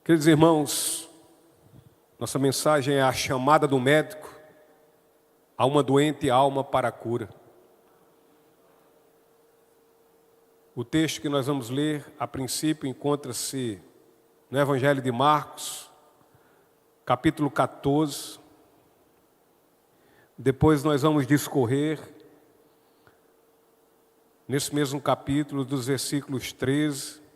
Queridos irmãos, nossa mensagem é a chamada do médico a uma doente alma para a cura. O texto que nós vamos ler, a princípio, encontra-se no Evangelho de Marcos, capítulo 14. Depois nós vamos discorrer, nesse mesmo capítulo, dos versículos 13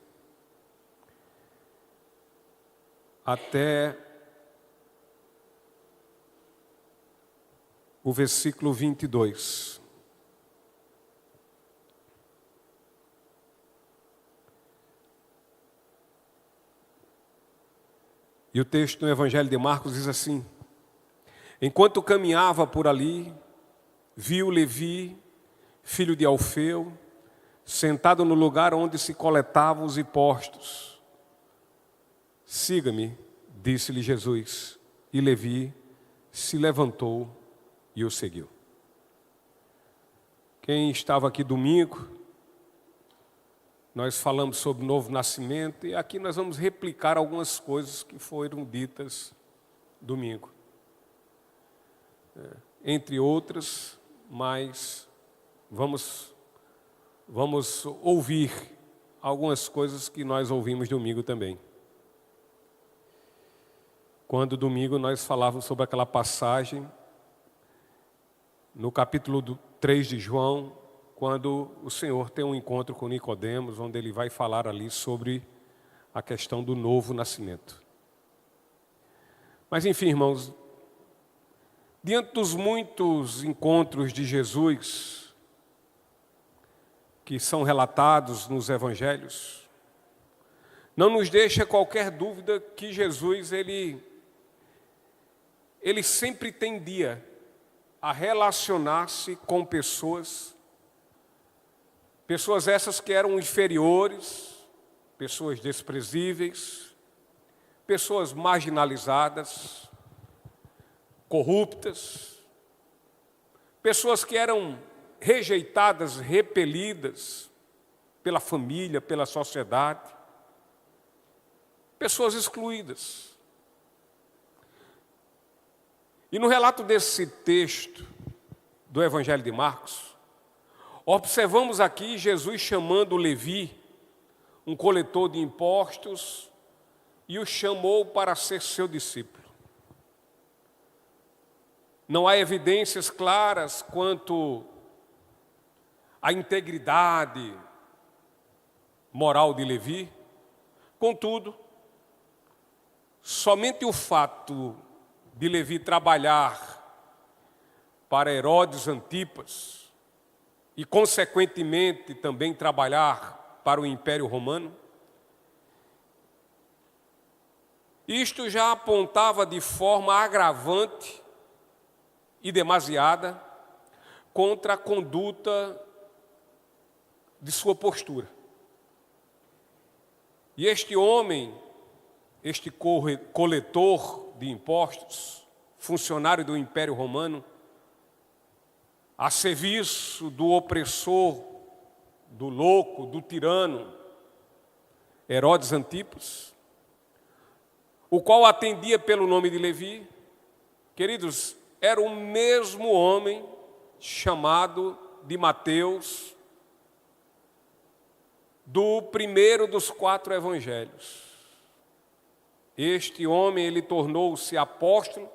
até o versículo 22. E o texto no Evangelho de Marcos diz assim: enquanto caminhava por ali, viu Levi, filho de Alfeu, sentado no lugar onde se coletavam os impostos. Siga-me, disse-lhe Jesus, e Levi se levantou e o seguiu. Quem estava aqui domingo, nós falamos sobre o novo nascimento, e aqui nós vamos replicar algumas coisas que foram ditas domingo. Entre outras, mas vamos ouvir algumas coisas que nós ouvimos domingo também. Quando domingo nós falávamos sobre aquela passagem no capítulo 3 de João, quando o Senhor tem um encontro com Nicodemos, onde ele vai falar ali sobre a questão do novo nascimento. Mas enfim, irmãos, diante dos muitos encontros de Jesus que são relatados nos evangelhos, não nos deixa qualquer dúvida que Jesus ele sempre tendia a relacionar-se com pessoas essas que eram inferiores, pessoas desprezíveis, pessoas marginalizadas, corruptas, pessoas que eram rejeitadas, repelidas pela família, pela sociedade, pessoas excluídas. E no relato desse texto do Evangelho de Marcos, observamos aqui Jesus chamando Levi, um coletor de impostos, e o chamou para ser seu discípulo. Não há evidências claras quanto à integridade moral de Levi, contudo, somente o fato de Levi trabalhar para Herodes Antipas e, consequentemente, também trabalhar para o Império Romano, isto já apontava de forma agravante e demasiada contra a conduta de sua postura. E este homem, este coletor de impostos, funcionário do Império Romano, a serviço do opressor, do louco, do tirano, Herodes Antipas, o qual atendia pelo nome de Levi. Queridos, era o mesmo homem chamado de Mateus, do primeiro dos 4 evangelhos. Este homem, ele tornou-se apóstolo,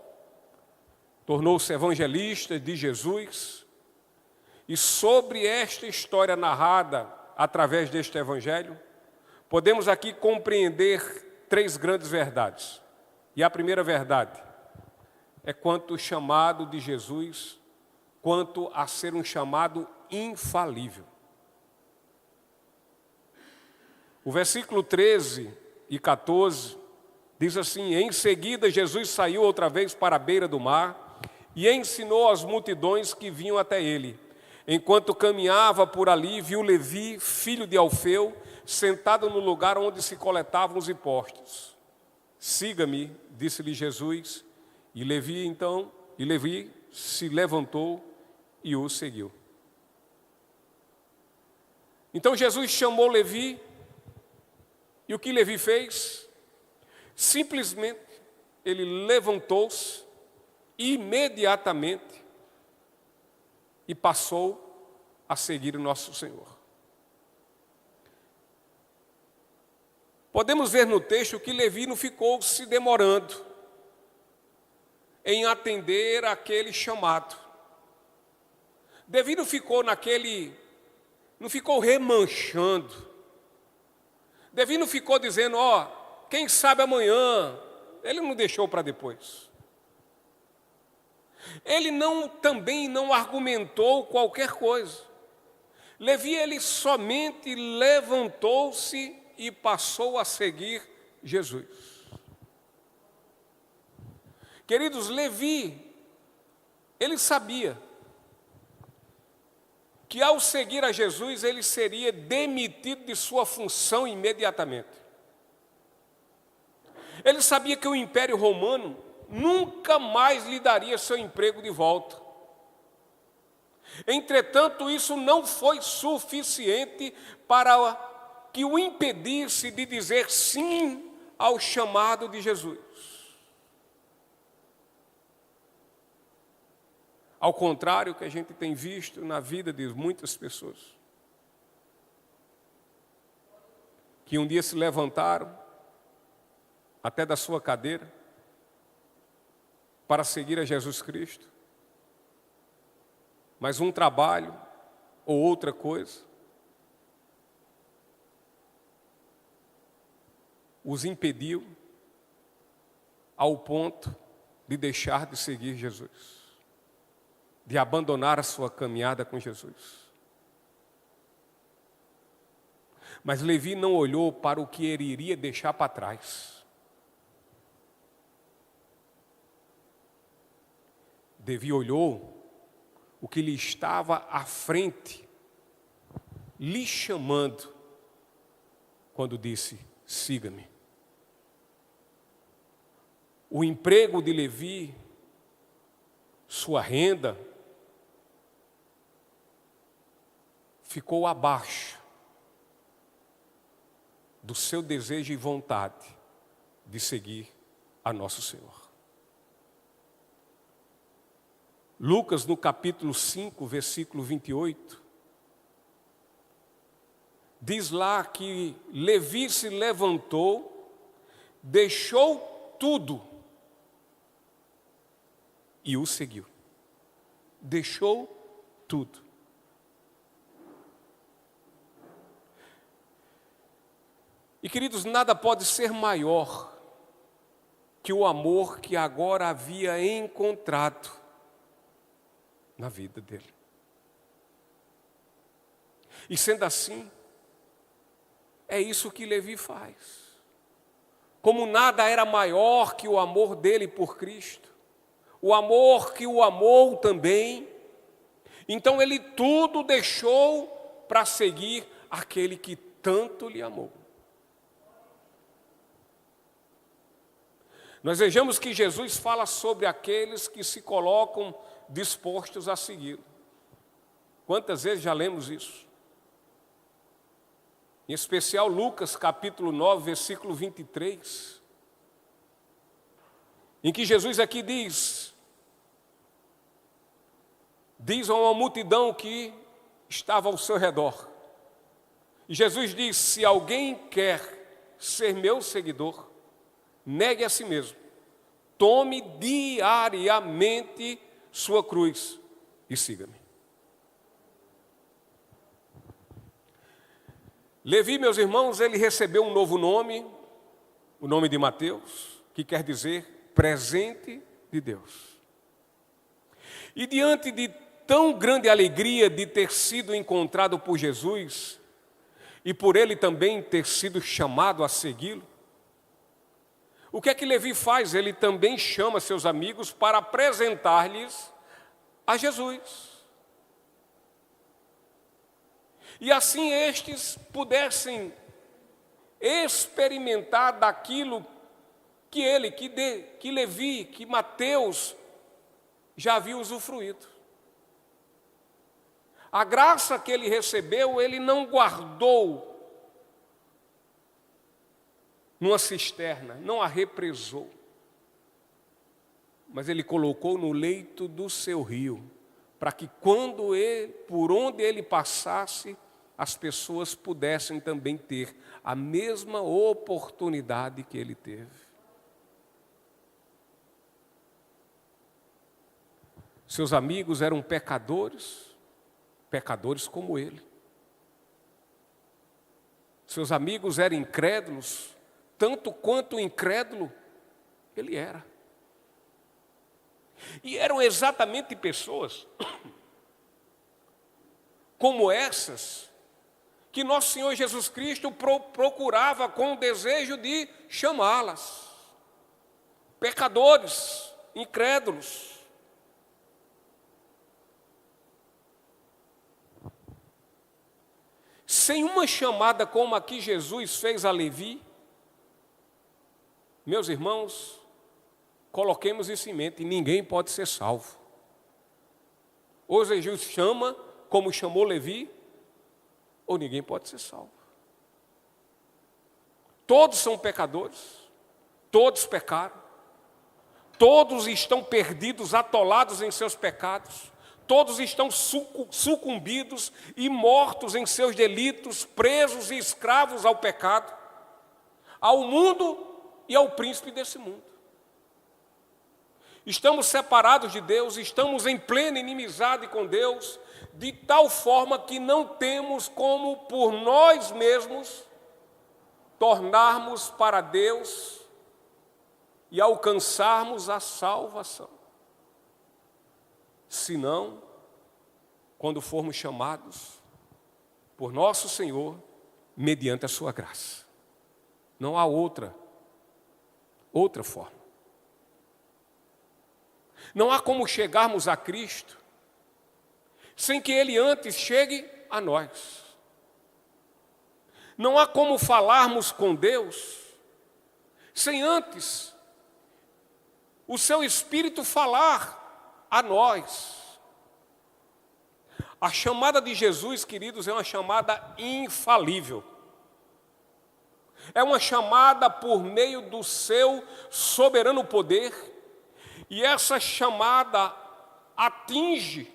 tornou-se evangelista de Jesus, e sobre esta história narrada através deste evangelho, podemos aqui compreender 3 grandes verdades. E a primeira verdade é quanto ao chamado de Jesus, quanto a ser um chamado infalível. O versículo 13 e 14 diz assim: em seguida Jesus saiu outra vez para a beira do mar e ensinou as multidões que vinham até ele. Enquanto caminhava por ali, viu Levi, filho de Alfeu, sentado no lugar onde se coletavam os impostos. Siga-me, disse-lhe Jesus, e Levi se levantou e o seguiu. Então Jesus chamou Levi, e o que Levi fez? Simplesmente, ele levantou-se imediatamente e passou a seguir o nosso Senhor. Podemos ver no texto que Levi não ficou se demorando em atender aquele chamado. Levi não ficou remanchando. Levi não ficou dizendo, quem sabe amanhã. Ele não deixou para depois. Ele também não argumentou qualquer coisa. Levi, ele somente levantou-se e passou a seguir Jesus. Queridos, Levi, ele sabia que ao seguir a Jesus, ele seria demitido de sua função imediatamente. Ele sabia que o Império Romano nunca mais lhe daria seu emprego de volta. Entretanto, isso não foi suficiente para que o impedisse de dizer sim ao chamado de Jesus. Ao contrário que a gente tem visto na vida de muitas pessoas, que um dia se levantaram até da sua cadeira para seguir a Jesus Cristo, mas um trabalho ou outra coisa os impediu ao ponto de deixar de seguir Jesus, de abandonar a sua caminhada com Jesus. Mas Levi não olhou para o que ele iria deixar para trás. Levi olhou o que lhe estava à frente, lhe chamando, quando disse, siga-me. O emprego de Levi, sua renda, ficou abaixo do seu desejo e vontade de seguir a nosso Senhor. Lucas, no capítulo 5, versículo 28, diz lá que Levi se levantou, deixou tudo e o seguiu. Deixou tudo. E queridos, nada pode ser maior que o amor que agora havia encontrado na vida dele. E sendo assim, é isso que Levi faz. Como nada era maior que o amor dele por Cristo, o amor que o amou também, então ele tudo deixou para seguir aquele que tanto lhe amou. Nós vejamos que Jesus fala sobre aqueles que se colocam dispostos a segui-lo. Quantas vezes já lemos isso? Em especial Lucas capítulo 9, versículo 23, em que Jesus aqui diz a uma multidão que estava ao seu redor. E Jesus diz, se alguém quer ser meu seguidor, negue a si mesmo, tome diariamente sua cruz e siga-me. Levi, meus irmãos, ele recebeu um novo nome, o nome de Mateus, que quer dizer presente de Deus. E diante de tão grande alegria de ter sido encontrado por Jesus, e por ele também ter sido chamado a segui-lo, o que é que Levi faz? Ele também chama seus amigos para apresentar-lhes a Jesus. E assim estes pudessem experimentar daquilo que Levi, que Mateus já havia usufruído. A graça que ele recebeu, ele não guardou numa cisterna, não a represou, mas ele colocou no leito do seu rio, para que por onde ele passasse, as pessoas pudessem também ter a mesma oportunidade que ele teve. Seus amigos eram pecadores como ele. Seus amigos eram incrédulos, tanto quanto incrédulo ele era. E eram exatamente pessoas como essas que nosso Senhor Jesus Cristo procurava com o desejo de chamá-las. Pecadores, incrédulos. Sem uma chamada como a que Jesus fez a Levi, meus irmãos, coloquemos isso em mente, ninguém pode ser salvo. Ou Jesus chama, como chamou Levi, ou ninguém pode ser salvo. Todos são pecadores, todos pecaram, todos estão perdidos, atolados em seus pecados, todos estão sucumbidos e mortos em seus delitos, presos e escravos ao pecado, ao mundo e ao príncipe desse mundo. Estamos separados de Deus, estamos em plena inimizade com Deus, de tal forma que não temos como por nós mesmos tornarmos para Deus e alcançarmos a salvação. Senão, quando formos chamados por nosso Senhor, mediante a sua graça. Não há outra forma. Não há como chegarmos a Cristo sem que Ele antes chegue a nós. Não há como falarmos com Deus sem antes o Seu Espírito falar a nós. A chamada de Jesus, queridos, é uma chamada infalível. É uma chamada por meio do Seu soberano poder. E essa chamada atinge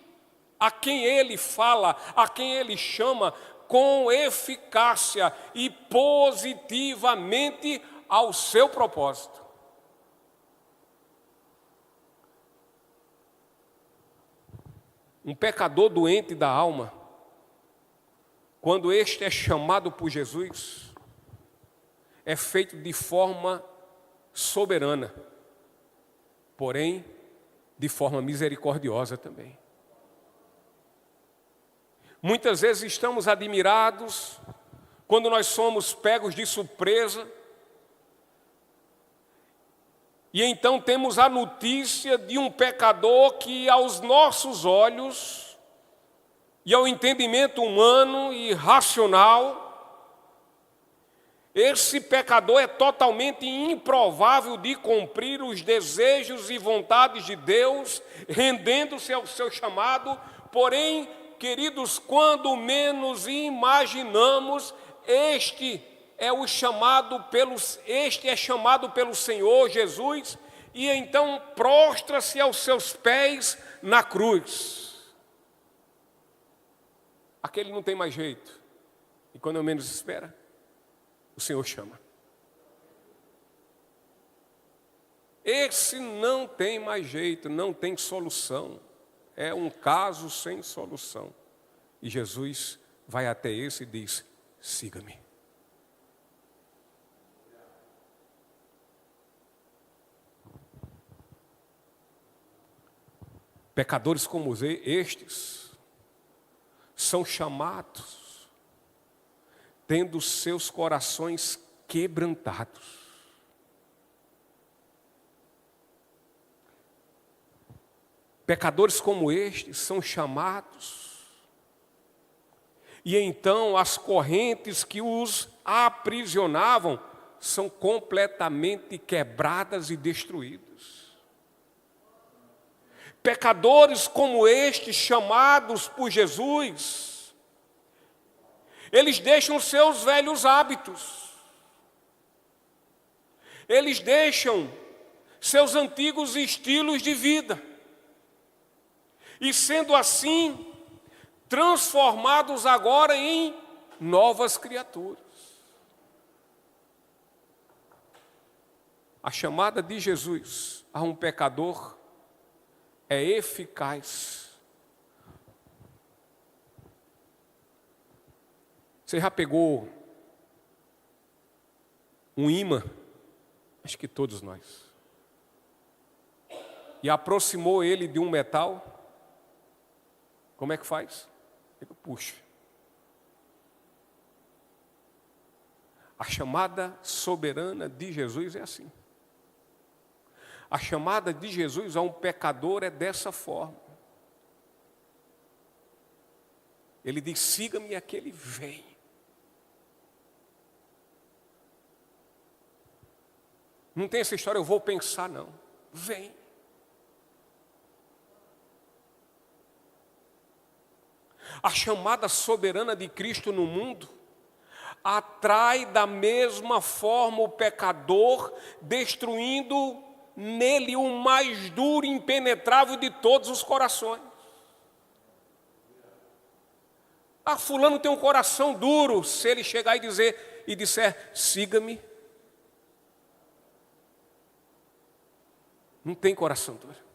a quem Ele fala, a quem Ele chama, com eficácia e positivamente ao seu propósito. Um pecador doente da alma, quando este é chamado por Jesus, é feito de forma soberana, porém, de forma misericordiosa também. Muitas vezes estamos admirados quando nós somos pegos de surpresa e então temos a notícia de um pecador que aos nossos olhos e ao entendimento humano e racional, esse pecador é totalmente improvável de cumprir os desejos e vontades de Deus, rendendo-se ao seu chamado. Porém, queridos, quando menos imaginamos, este é chamado pelo Senhor Jesus, e então prostra-se aos seus pés na cruz. Aquele não tem mais jeito, e quando eu menos espera, o Senhor chama. Esse não tem mais jeito, não tem solução. É um caso sem solução. E Jesus vai até esse e diz: siga-me. Pecadores como estes são chamados tendo seus corações quebrantados. Pecadores como estes são chamados, e então as correntes que os aprisionavam são completamente quebradas e destruídas. Pecadores como estes, chamados por Jesus, eles deixam seus velhos hábitos, eles deixam seus antigos estilos de vida. E sendo assim, transformados agora em novas criaturas. A chamada de Jesus a um pecador é eficaz. Você já pegou um imã? Acho que todos nós. E aproximou ele de um metal? Como é que faz? Ele puxa. A chamada soberana de Jesus é assim. A chamada de Jesus a um pecador é dessa forma. Ele diz, siga-me, e aquele vem. Não tem essa história, eu vou pensar, não. Vem. A chamada soberana de Cristo no mundo atrai da mesma forma o pecador, destruindo nele o mais duro e impenetrável de todos os corações. Ah, fulano tem um coração duro. Se ele chegar e disser, siga-me, não tem coração duro.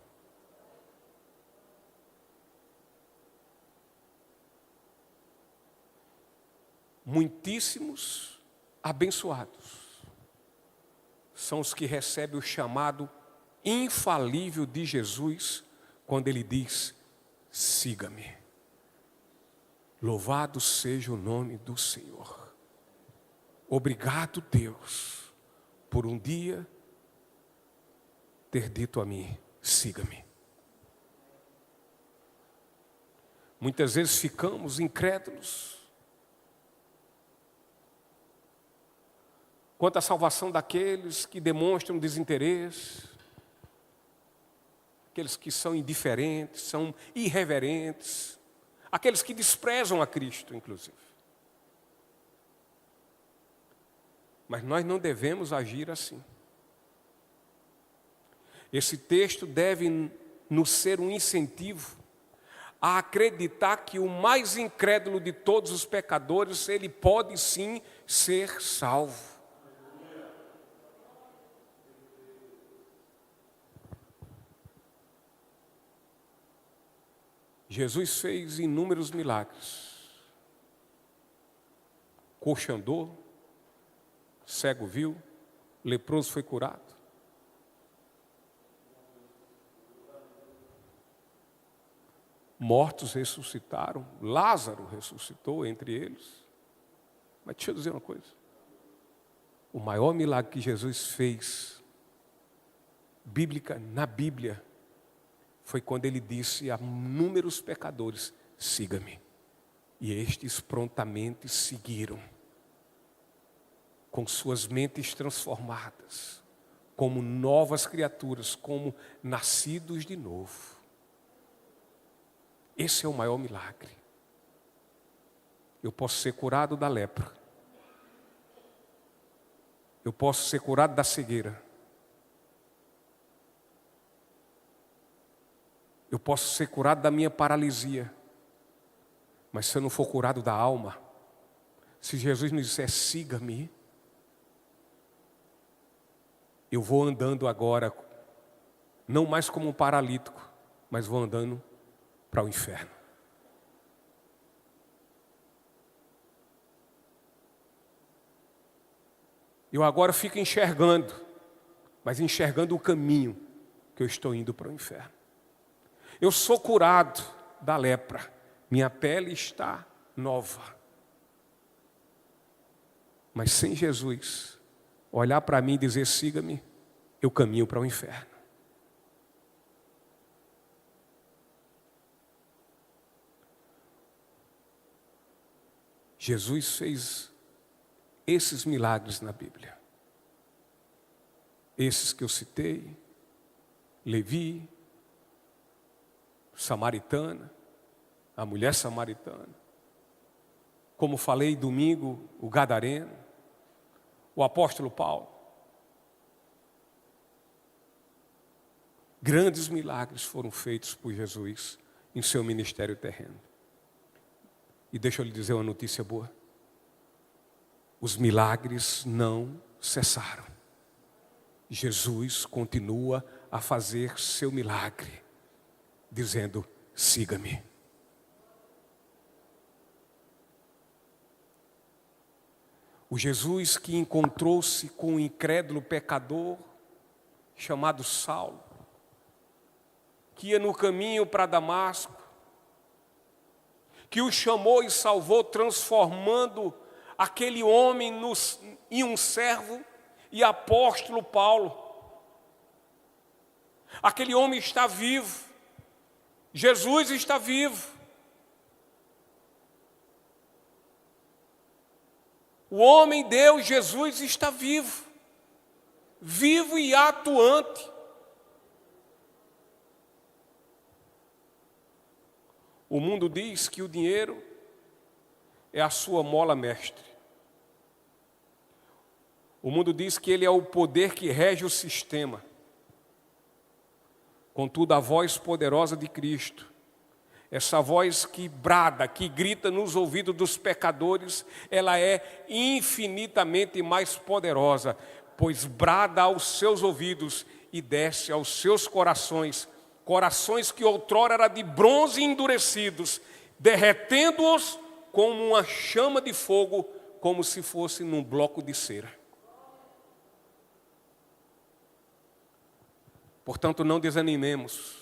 Muitíssimos abençoados são os que recebem o chamado infalível de Jesus quando ele diz, siga-me. Louvado seja o nome do Senhor. Obrigado, Deus, por um dia ter dito a mim, siga-me. Muitas vezes ficamos incrédulos quanto à salvação daqueles que demonstram desinteresse, aqueles que são indiferentes, são irreverentes, aqueles que desprezam a Cristo, inclusive. Mas nós não devemos agir assim. Esse texto deve nos ser um incentivo a acreditar que o mais incrédulo de todos os pecadores, ele pode sim ser salvo. Jesus fez inúmeros milagres. Coxo andou, cego viu, leproso foi curado. Mortos ressuscitaram, Lázaro ressuscitou entre eles. Mas deixa eu dizer uma coisa. O maior milagre que Jesus fez, na Bíblia, foi quando ele disse a inúmeros pecadores, siga-me. E estes prontamente seguiram, com suas mentes transformadas, como novas criaturas, como nascidos de novo. Esse é o maior milagre. Eu posso ser curado da lepra. Eu posso ser curado da cegueira. Eu posso ser curado da minha paralisia. Mas se eu não for curado da alma, se Jesus nos disser, siga-me, eu vou andando agora, não mais como um paralítico, mas vou andando para o inferno. Eu agora fico enxergando, mas enxergando o caminho que eu estou indo para o inferno. Eu sou curado da lepra, minha pele está nova. Mas sem Jesus olhar para mim e dizer, siga-me, eu caminho para o inferno. Jesus fez esses milagres na Bíblia. Esses que eu citei, Levi, samaritana, a mulher samaritana. Como falei domingo, o gadareno, o apóstolo Paulo. Grandes milagres foram feitos por Jesus em seu ministério terreno. E deixa eu lhe dizer uma notícia boa. Os milagres não cessaram. Jesus continua a fazer seu milagre, dizendo: siga-me. O Jesus que encontrou-se com um incrédulo pecador chamado Saulo, que ia no caminho para Damasco, que o chamou e salvou, transformando aquele homem em um servo e apóstolo Paulo. Aquele homem está vivo. Jesus está vivo. O homem Deus, Jesus, está vivo. Vivo e atuante. O mundo diz que o dinheiro é a sua mola mestre. O mundo diz que ele é o poder que rege o sistema. Contudo, a voz poderosa de Cristo, essa voz que brada, que grita nos ouvidos dos pecadores, ela é infinitamente mais poderosa, pois brada aos seus ouvidos e desce aos seus corações, corações que outrora eram de bronze endurecidos, derretendo-os como uma chama de fogo, como se fosse num bloco de cera. Portanto, não desanimemos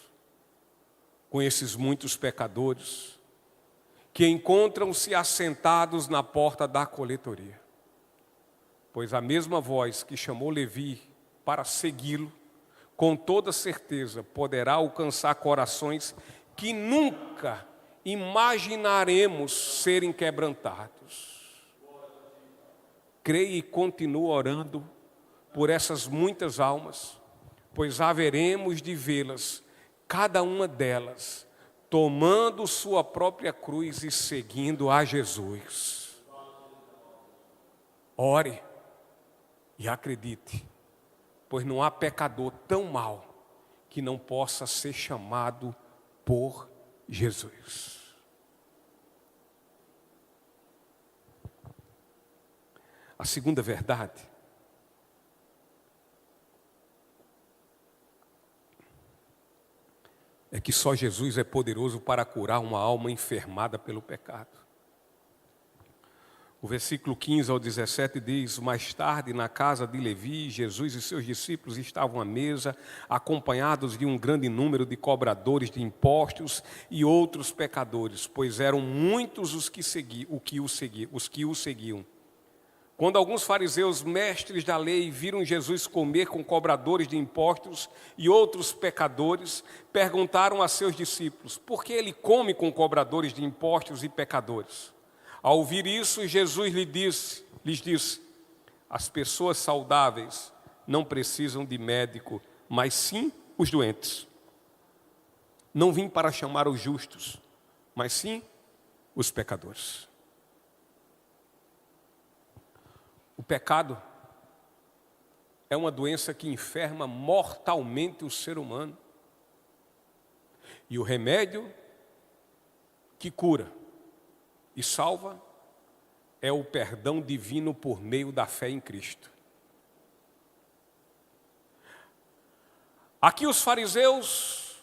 com esses muitos pecadores que encontram-se assentados na porta da coletoria. Pois a mesma voz que chamou Levi para segui-lo, com toda certeza poderá alcançar corações que nunca imaginaremos serem quebrantados. Creia e continue orando por essas muitas almas, pois haveremos de vê-las, cada uma delas, tomando sua própria cruz e seguindo a Jesus. Ore e acredite, pois não há pecador tão mau que não possa ser chamado por Jesus. A segunda verdade é que só Jesus é poderoso para curar uma alma enfermada pelo pecado. O versículo 15 ao 17 diz: mais tarde, na casa de Levi, Jesus e seus discípulos estavam à mesa, acompanhados de um grande número de cobradores de impostos e outros pecadores, pois eram muitos os que o seguiam. Quando alguns fariseus, mestres da lei, viram Jesus comer com cobradores de impostos e outros pecadores, perguntaram a seus discípulos: por que ele come com cobradores de impostos e pecadores? Ao ouvir isso, Jesus lhes disse: as pessoas saudáveis não precisam de médico, mas sim os doentes. Não vim para chamar os justos, mas sim os pecadores. O pecado é uma doença que enferma mortalmente o ser humano. E o remédio que cura e salva é o perdão divino por meio da fé em Cristo. Aqui os fariseus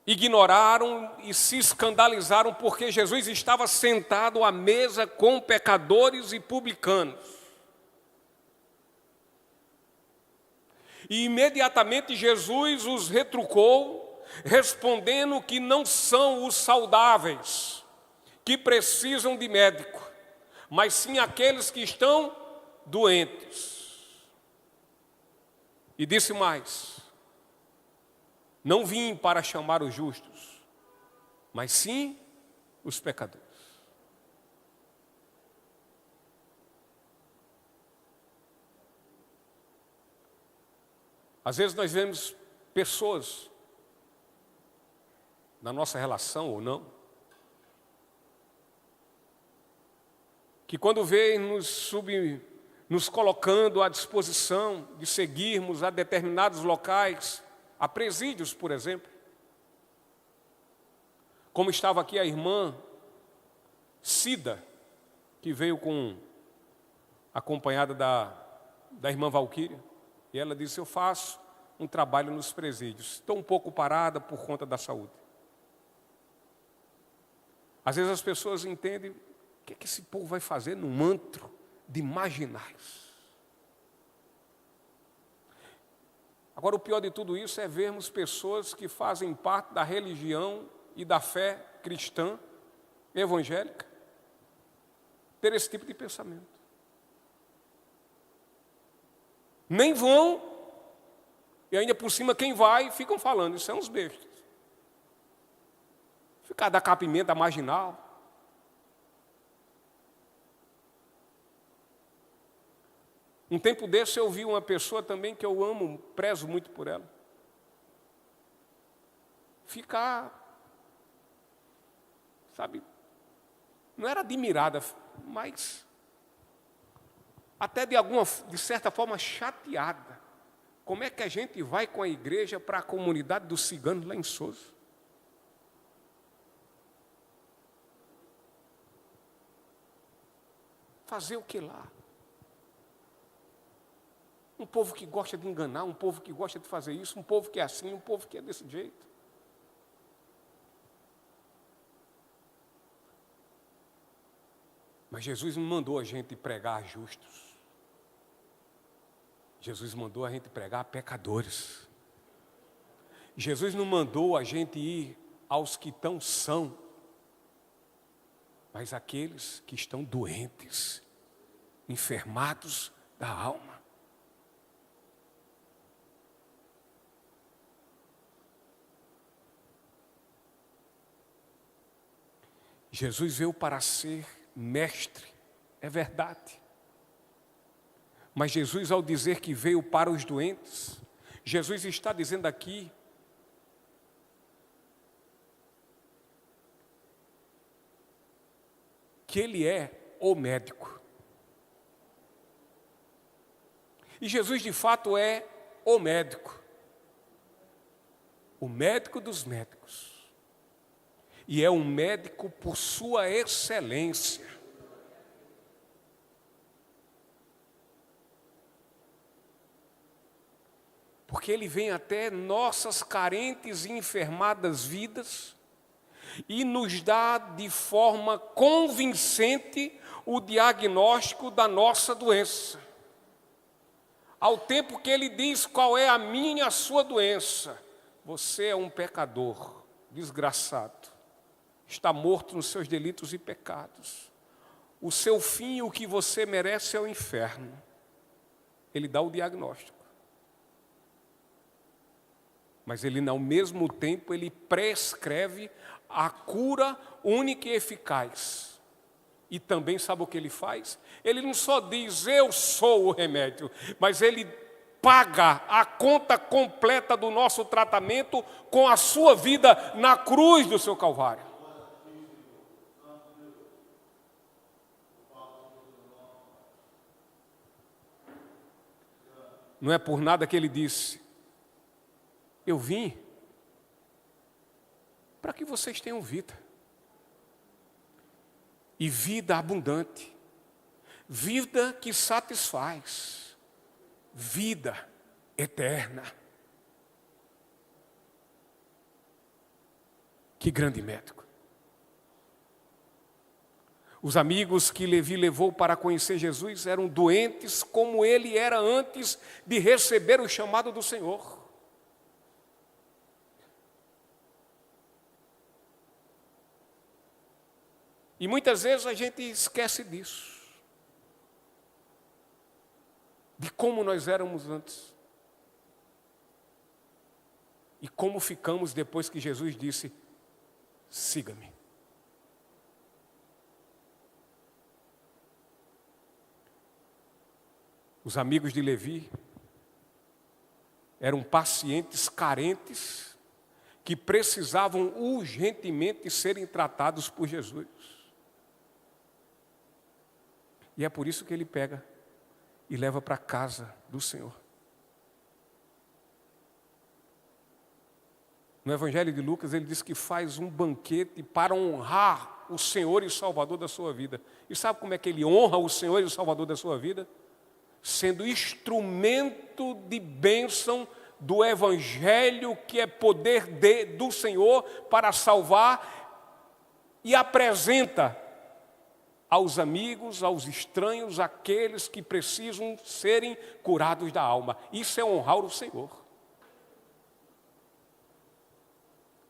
ignoraram e se escandalizaram porque Jesus estava sentado à mesa com pecadores e publicanos. E imediatamente Jesus os retrucou, respondendo que não são os saudáveis que precisam de médico, mas sim aqueles que estão doentes. E disse mais: não vim para chamar os justos, mas sim os pecadores. Às vezes nós vemos pessoas, na nossa relação ou não, que quando veem nos colocando à disposição de seguirmos a determinados locais, Há presídios, por exemplo. Como estava aqui a irmã Cida, que veio acompanhada da irmã Valquíria. E ela disse, eu faço um trabalho nos presídios. Estou um pouco parada por conta da saúde. Às vezes as pessoas entendem, o que é que esse povo vai fazer num antro de marginais? Agora, o pior de tudo isso é vermos pessoas que fazem parte da religião e da fé cristã, evangélica, ter esse tipo de pensamento. Nem vão, e ainda por cima quem vai, ficam falando, isso é uns bestas. Ficar da capimenta marginal. Um tempo desse eu vi uma pessoa também que eu amo, prezo muito por ela. Ficar, sabe, não era admirada, mas até de certa forma chateada. Como é que a gente vai com a igreja para a comunidade dos ciganos lá em Sousa? Fazer o que lá? Um povo que gosta de enganar, um povo que gosta de fazer isso, um povo que é assim, um povo que é desse jeito. Mas Jesus não mandou a gente pregar a justos. Jesus mandou a gente pregar a pecadores. Jesus não mandou a gente ir aos que estão são, mas aqueles que estão doentes, enfermados da alma. Jesus veio para ser mestre, é verdade. Mas Jesus, ao dizer que veio para os doentes, Jesus está dizendo aqui que Ele é o médico. E Jesus, de fato, é o médico dos médicos. E é um médico por sua excelência. Porque Ele vem até nossas carentes e enfermadas vidas e nos dá de forma convincente o diagnóstico da nossa doença. Ao tempo que Ele diz qual é a minha e a sua doença. Você é um pecador, desgraçado. Está morto nos seus delitos e pecados. O seu fim, o que você merece é o inferno. Ele dá o diagnóstico. Mas ele, ao mesmo tempo, ele prescreve a cura única e eficaz. E também sabe o que ele faz? Ele não só diz, eu sou o remédio, mas ele paga a conta completa do nosso tratamento com a sua vida na cruz do seu Calvário. Não é por nada que ele disse, eu vim para que vocês tenham vida. E vida abundante. Vida que satisfaz. Vida eterna. Que grande médico. Os amigos que Levi levou para conhecer Jesus eram doentes como ele era antes de receber o chamado do Senhor. E muitas vezes a gente esquece disso. De como nós éramos antes. E como ficamos depois que Jesus disse, siga-me. Os amigos de Levi eram pacientes carentes que precisavam urgentemente serem tratados por Jesus. E é por isso que ele pega e leva para a casa do Senhor. No Evangelho de Lucas, ele diz que faz um banquete para honrar o Senhor e o Salvador da sua vida. E sabe como é que ele honra o Senhor e o Salvador da sua vida? Sendo instrumento de bênção do Evangelho, que é poder do Senhor para salvar, e apresenta aos amigos, aos estranhos, aqueles que precisam serem curados da alma. Isso é honrar o Senhor.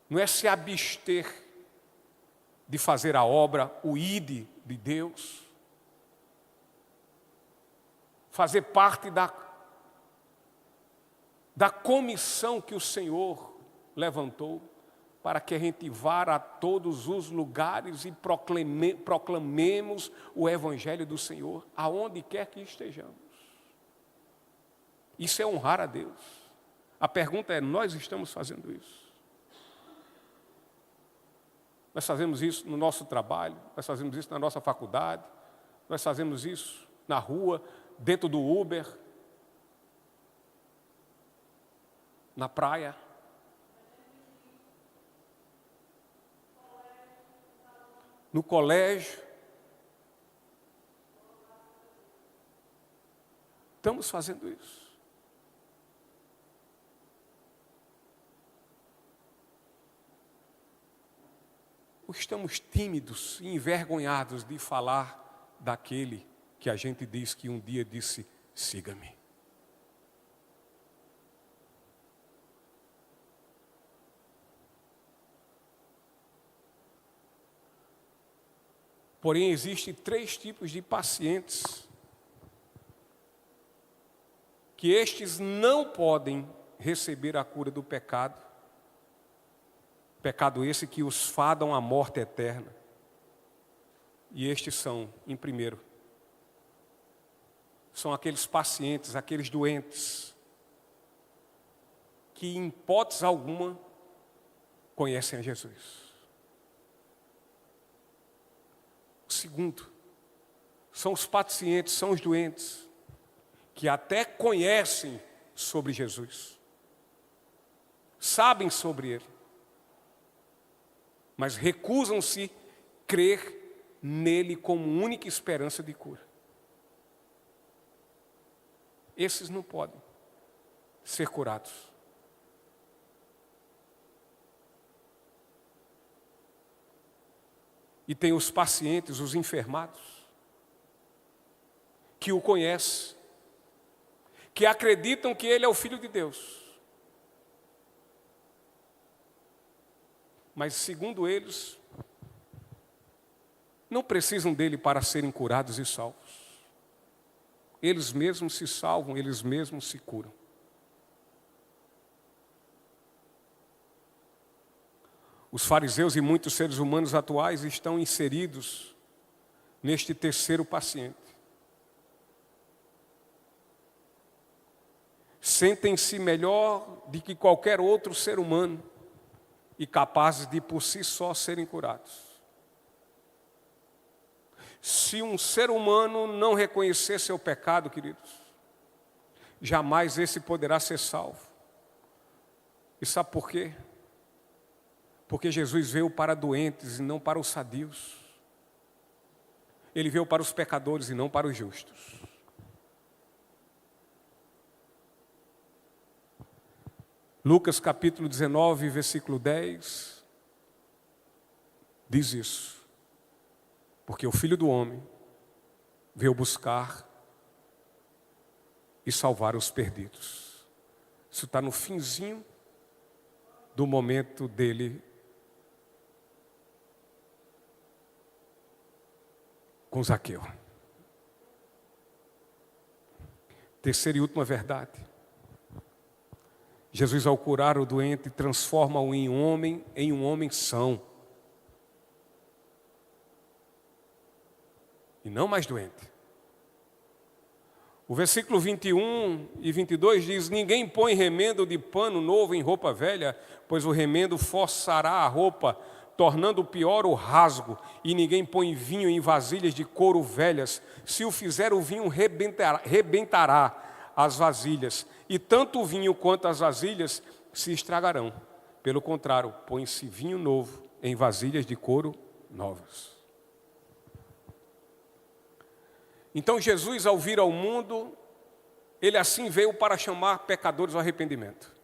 Não é se abster de fazer a obra, o ide de Deus. Fazer parte da comissão que o Senhor levantou para que a gente vá a todos os lugares e proclamemos o Evangelho do Senhor, aonde quer que estejamos. Isso é honrar a Deus. A pergunta é, nós estamos fazendo isso? Nós fazemos isso no nosso trabalho, nós fazemos isso na nossa faculdade, nós fazemos isso na rua, dentro do Uber, na praia. No colégio. Estamos fazendo isso. Ou estamos tímidos e envergonhados de falar daquele que a gente diz que um dia disse, siga-me. Porém, existem 3 tipos de pacientes que estes não podem receber a cura do pecado. Pecado esse que os fadam à morte eterna. E estes são, em primeiro, são aqueles pacientes, aqueles doentes, que em hipótese alguma conhecem a Jesus. O segundo, são os pacientes, são os doentes, que até conhecem sobre Jesus, sabem sobre Ele, mas recusam-se crer nele como única esperança de cura. Esses não podem ser curados. E tem os pacientes, os enfermados, que o conhecem, que acreditam que ele é o Filho de Deus. Mas, segundo eles, não precisam dele para serem curados e salvos. Eles mesmos se salvam, eles mesmos se curam. Os fariseus e muitos seres humanos atuais estão inseridos neste terceiro paciente. Sentem-se melhor do que qualquer outro ser humano e capazes de por si só serem curados. Se um ser humano não reconhecer seu pecado, queridos, jamais esse poderá ser salvo. E sabe por quê? Porque Jesus veio para doentes e não para os sadios. Ele veio para os pecadores e não para os justos. Lucas capítulo 19, versículo 10, diz isso. Porque o Filho do Homem veio buscar e salvar os perdidos. Isso está no finzinho do momento dele com Zaqueu. Terceira e última verdade. Jesus, ao curar o doente, transforma-o em um homem são. E não mais doente. O versículo 21 e 22 diz, ninguém põe remendo de pano novo em roupa velha, pois o remendo forçará a roupa, tornando pior o rasgo, e ninguém põe vinho em vasilhas de couro velhas, se o fizer o vinho rebentará as vasilhas, e tanto o vinho quanto as vasilhas se estragarão. Pelo contrário, põe-se vinho novo em vasilhas de couro novas. Então Jesus, ao vir ao mundo, ele assim veio para chamar pecadores ao arrependimento.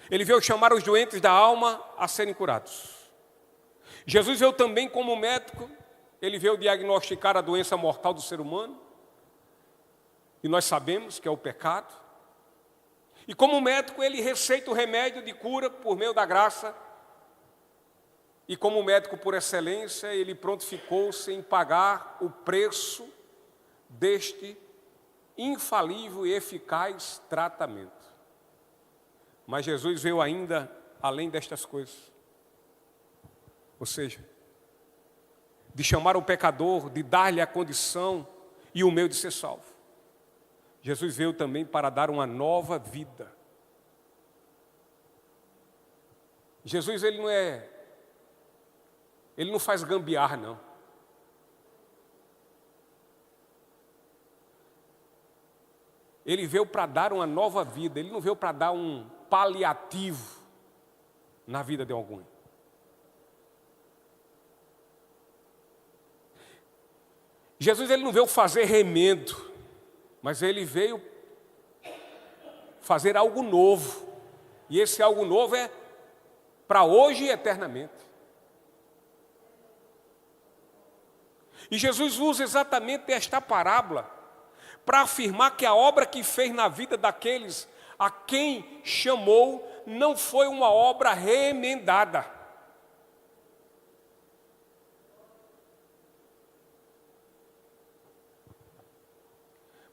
Ele veio chamar os doentes da alma a serem curados. Jesus veio também como médico, ele veio diagnosticar a doença mortal do ser humano, e nós sabemos que é o pecado. E como médico, ele receita o remédio de cura por meio da graça. E como médico por excelência, ele prontificou-se em pagar o preço deste infalível e eficaz tratamento. Mas Jesus veio ainda além destas coisas. Ou seja, de chamar o pecador, de dar-lhe a condição e o meio de ser salvo. Jesus veio também para dar uma nova vida. Jesus, ele não faz gambiarra, não. Ele veio para dar uma nova vida, ele não veio para dar um paliativo na vida de alguém. Jesus, ele não veio fazer remendo, mas ele veio fazer algo novo. E esse algo novo é para hoje e eternamente. E Jesus usa exatamente esta parábola para afirmar que a obra que fez na vida daqueles a quem chamou não foi uma obra remendada.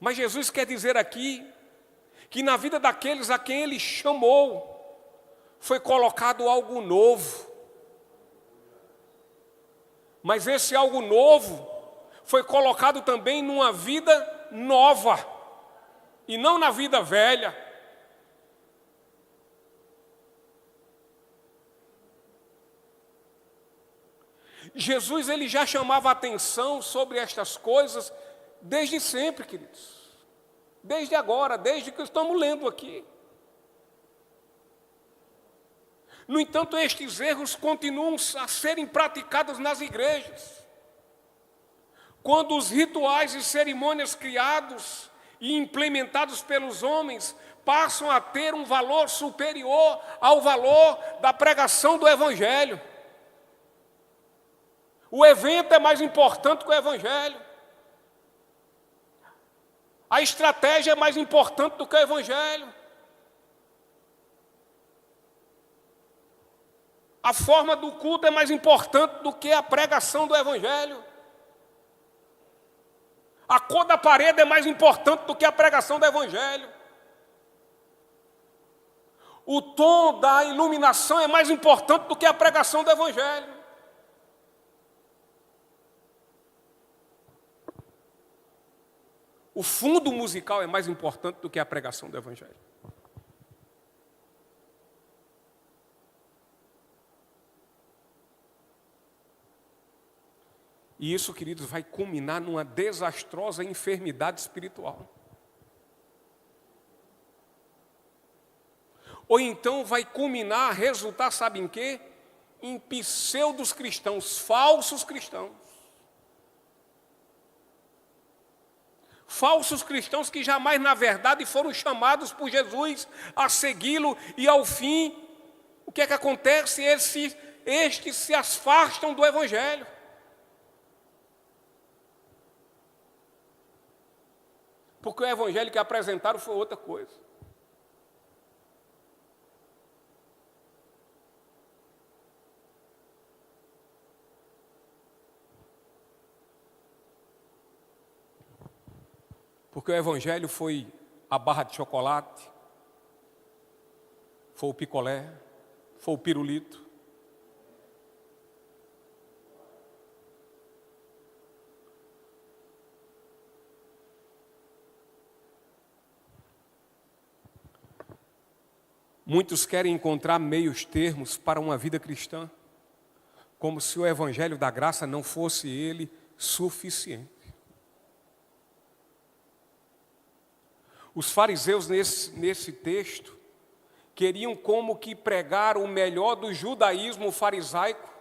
Mas Jesus quer dizer aqui que na vida daqueles a quem ele chamou foi colocado algo novo. Mas esse algo novo foi colocado também numa vida nova e não na vida velha. Jesus, ele já chamava a atenção sobre estas coisas desde sempre, queridos. Desde agora, desde que estamos lendo aqui. No entanto, estes erros continuam a serem praticados nas igrejas. Quando os rituais e cerimônias criados e implementados pelos homens passam a ter um valor superior ao valor da pregação do Evangelho. O evento é mais importante que o Evangelho. A estratégia é mais importante do que o Evangelho. A forma do culto é mais importante do que a pregação do Evangelho. A cor da parede é mais importante do que a pregação do Evangelho. O tom da iluminação é mais importante do que a pregação do Evangelho. O fundo musical é mais importante do que a pregação do Evangelho. E isso, queridos, vai culminar numa desastrosa enfermidade espiritual. Ou então vai culminar, resultar, sabe em quê? Em pseudos cristãos, falsos cristãos. Falsos cristãos que jamais, na verdade, foram chamados por Jesus a segui-lo e, ao fim, o que é que acontece? Estes se afastam do Evangelho. Porque o Evangelho que apresentaram foi outra coisa. Porque o Evangelho foi a barra de chocolate, foi o picolé, foi o pirulito. Muitos querem encontrar meios termos para uma vida cristã, como se o Evangelho da graça não fosse ele suficiente. Os fariseus, nesse texto, queriam como que pregar o melhor do judaísmo farisaico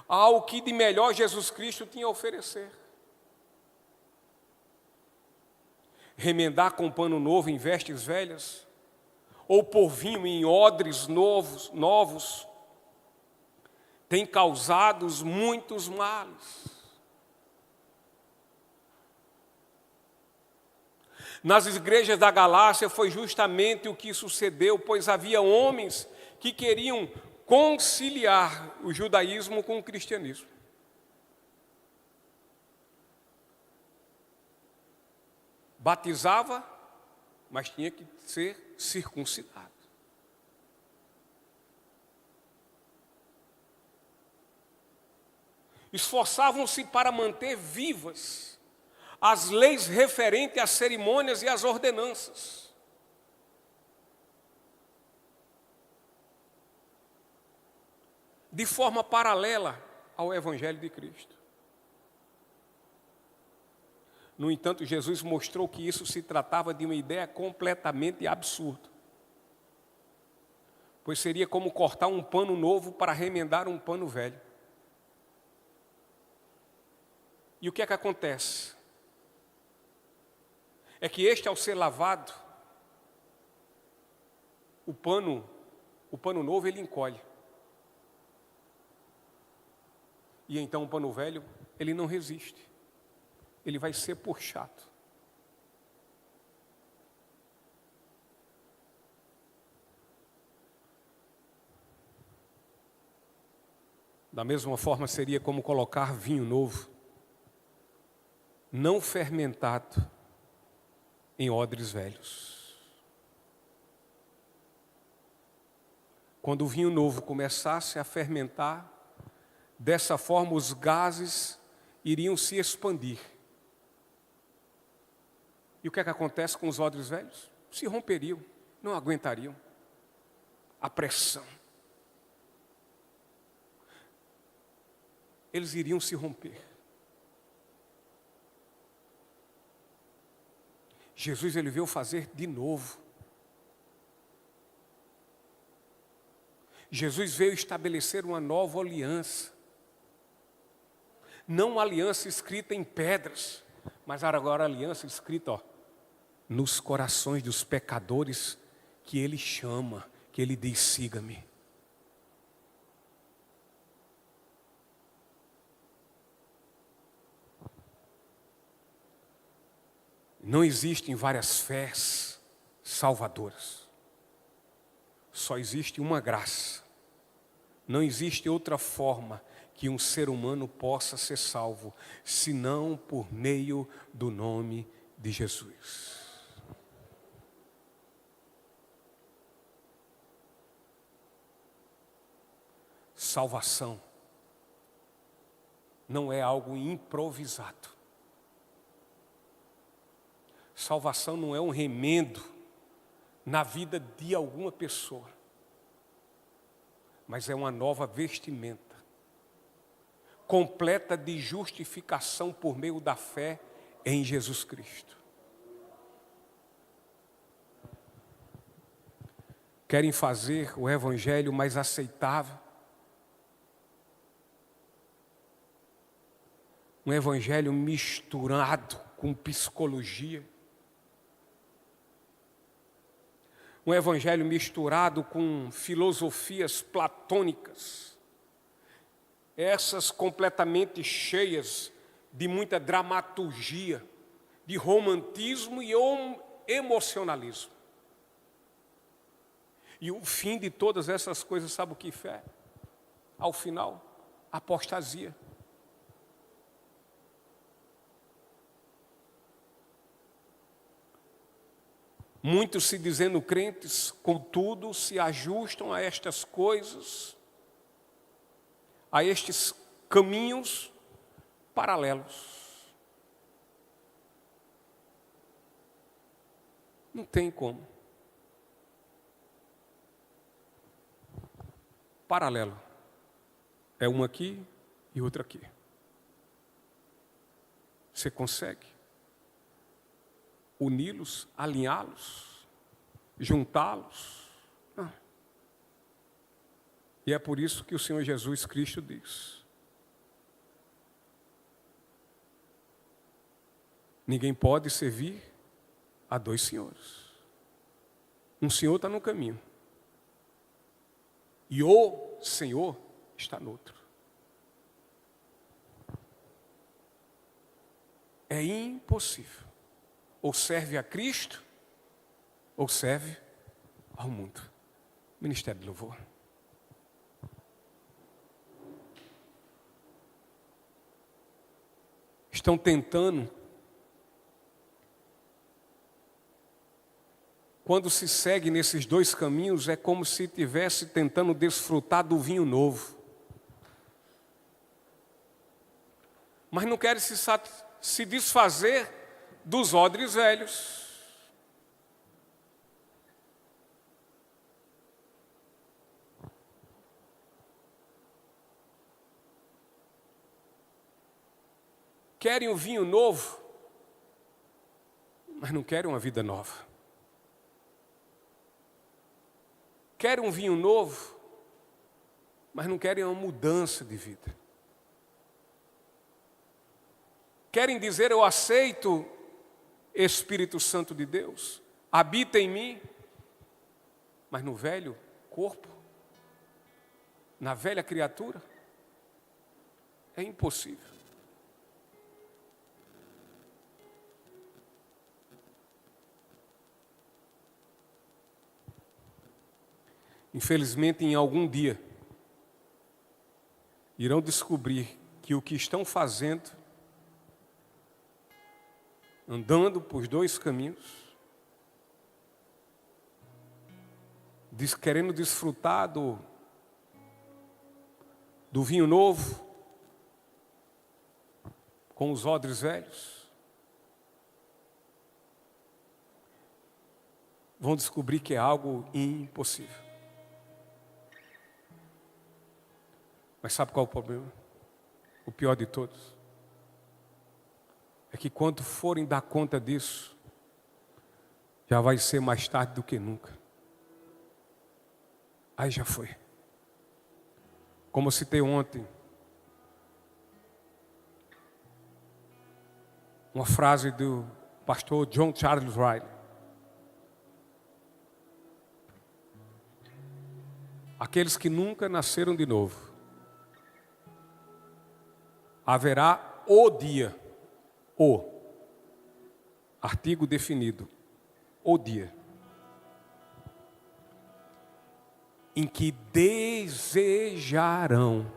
ao que de melhor Jesus Cristo tinha a oferecer. Remendar com pano novo em vestes velhas, ou pôr vinho em odres novos, tem causado muitos males. Nas igrejas da Galácia foi justamente o que sucedeu, pois havia homens que queriam conciliar o judaísmo com o cristianismo. Batizava, mas tinha que ser circuncidado. Esforçavam-se para manter vivas as leis referentes às cerimônias e às ordenanças. De forma paralela ao Evangelho de Cristo. No entanto, Jesus mostrou que isso se tratava de uma ideia completamente absurda. Pois seria como cortar um pano novo para remendar um pano velho. E o que é que acontece? É que este, ao ser lavado, o pano novo ele encolhe. E então o pano velho, ele não resiste. Ele vai ser puxado. Da mesma forma, seria como colocar vinho novo, não fermentado, em odres velhos. Quando o vinho novo começasse a fermentar, dessa forma os gases iriam se expandir. E o que é que acontece com os odres velhos? Se romperiam, não aguentariam a pressão. Eles iriam se romper. Jesus ele veio fazer de novo. Jesus veio estabelecer uma nova aliança. Não uma aliança escrita em pedras, mas agora a aliança escrita nos corações dos pecadores que Ele chama, que Ele diz, siga-me. Não existem várias fés salvadoras. Só existe uma graça. Não existe outra forma que um ser humano possa ser salvo, senão por meio do nome de Jesus. Salvação não é algo improvisado. Salvação não é um remendo na vida de alguma pessoa, mas é uma nova vestimenta, completa de justificação por meio da fé em Jesus Cristo. Querem fazer o Evangelho mais aceitável? Um Evangelho misturado com psicologia? Um Evangelho misturado com filosofias platônicas? Essas completamente cheias de muita dramaturgia, de romantismo e emocionalismo. E o fim de todas essas coisas, sabe o que é? Ao final, apostasia. Muitos se dizendo crentes, contudo, se ajustam a estas coisas, a estes caminhos paralelos. Não tem como. Paralelo. É um aqui e outro aqui. Você consegue uni-los, alinhá-los, juntá-los? Não. E é por isso que o Senhor Jesus Cristo diz: ninguém pode servir a dois senhores. Um senhor está no caminho e o Senhor está no outro. É impossível. Ou serve a Cristo, ou serve ao mundo. Ministério de Louvor. Estão tentando. Quando se segue nesses dois caminhos, é como se estivesse tentando desfrutar do vinho novo. Mas não querem se desfazer dos odres velhos. Querem o vinho novo, mas não querem uma vida nova. Querem um vinho novo, mas não querem uma mudança de vida. Querem dizer: eu aceito Espírito Santo de Deus, habita em mim, mas no velho corpo, na velha criatura, é impossível. Infelizmente, em algum dia, irão descobrir que o que estão fazendo, andando por dois caminhos, querendo desfrutar do vinho novo, com os odres velhos, vão descobrir que é algo impossível. Mas sabe qual é o problema? O pior de todos é que quando forem dar conta disso, já vai ser mais tarde do que nunca. Aí já foi. Como eu citei ontem, uma frase do pastor John Charles Wright. Aqueles que nunca nasceram de novo, haverá o dia, artigo definido, o dia, em que desejarão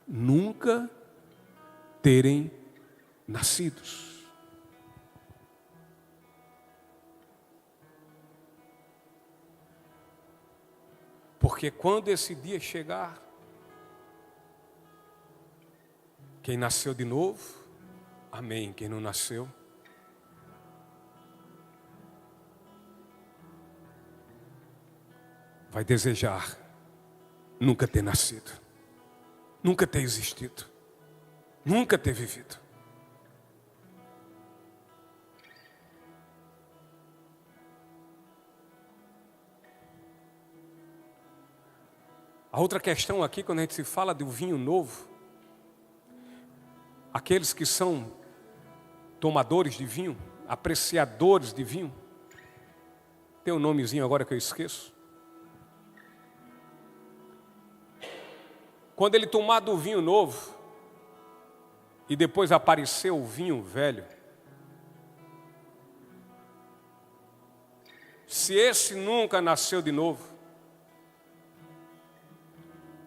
nunca terem nascidos. Porque quando esse dia chegar, quem nasceu de novo, amém. Quem não nasceu, vai desejar nunca ter nascido, nunca ter existido, nunca ter vivido. A outra questão aqui, quando a gente se fala do vinho novo, aqueles que são tomadores de vinho, apreciadores de vinho, tem um nomezinho agora que eu esqueço. Quando ele tomar do vinho novo e depois aparecer o vinho velho, se esse nunca nasceu de novo,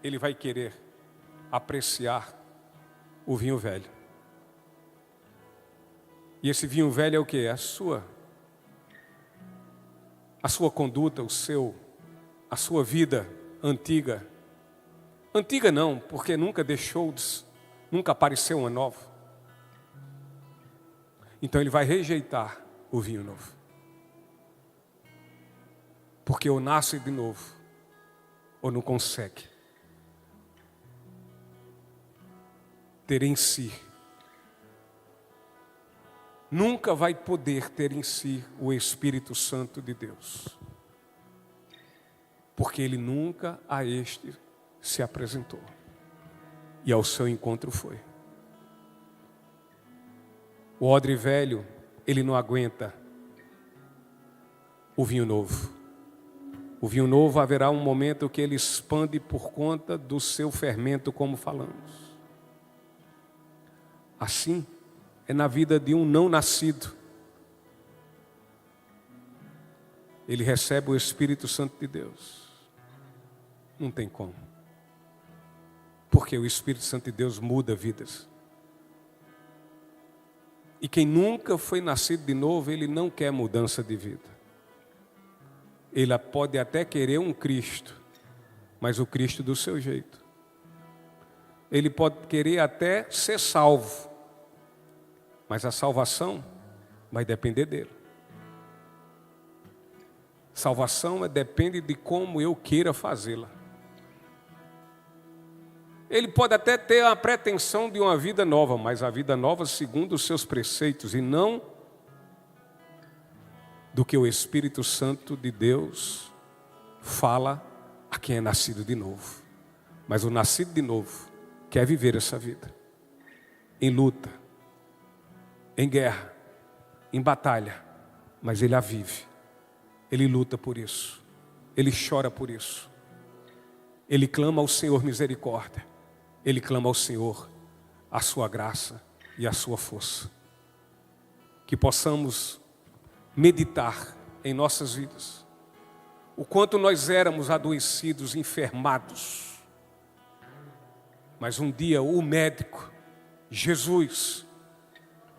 ele vai querer apreciar o vinho velho. E esse vinho velho é o quê? A sua conduta, a sua vida antiga. Antiga não, porque nunca apareceu uma nova. Então ele vai rejeitar o vinho novo. Porque ou nasce de novo, ou não consegue ter em si. Nunca vai poder ter em si o Espírito Santo de Deus. porque ele nunca a este se apresentou. E ao seu encontro foi. O odre velho, ele não aguenta o vinho novo. O vinho novo haverá um momento que ele expande por conta do seu fermento, como falamos. Assim é na vida de um não nascido. Ele recebe o Espírito Santo de Deus. Não tem como. Porque o Espírito Santo de Deus muda vidas. E quem nunca foi nascido de novo, ele não quer mudança de vida. Ele pode até querer um Cristo, mas o Cristo do seu jeito. Ele pode querer até ser salvo, mas a salvação vai depender dele. Salvação depende de como eu queira fazê-la. Ele pode até ter a pretensão de uma vida nova, mas a vida nova segundo os seus preceitos e não do que o Espírito Santo de Deus fala a quem é nascido de novo. Mas o nascido de novo quer viver essa vida em luta, em guerra, em batalha, mas ele a vive. Ele luta por isso. Ele chora por isso. Ele clama ao Senhor misericórdia. Ele clama ao Senhor a sua graça e a sua força. Que possamos meditar em nossas vidas. O quanto nós éramos adoecidos, enfermados. Mas um dia o médico, Jesus,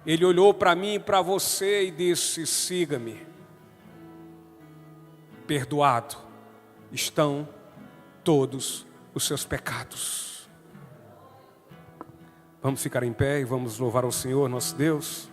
ele olhou para mim e para você e disse: siga-me. Perdoado estão todos os seus pecados. Vamos ficar em pé e vamos louvar ao Senhor nosso Deus.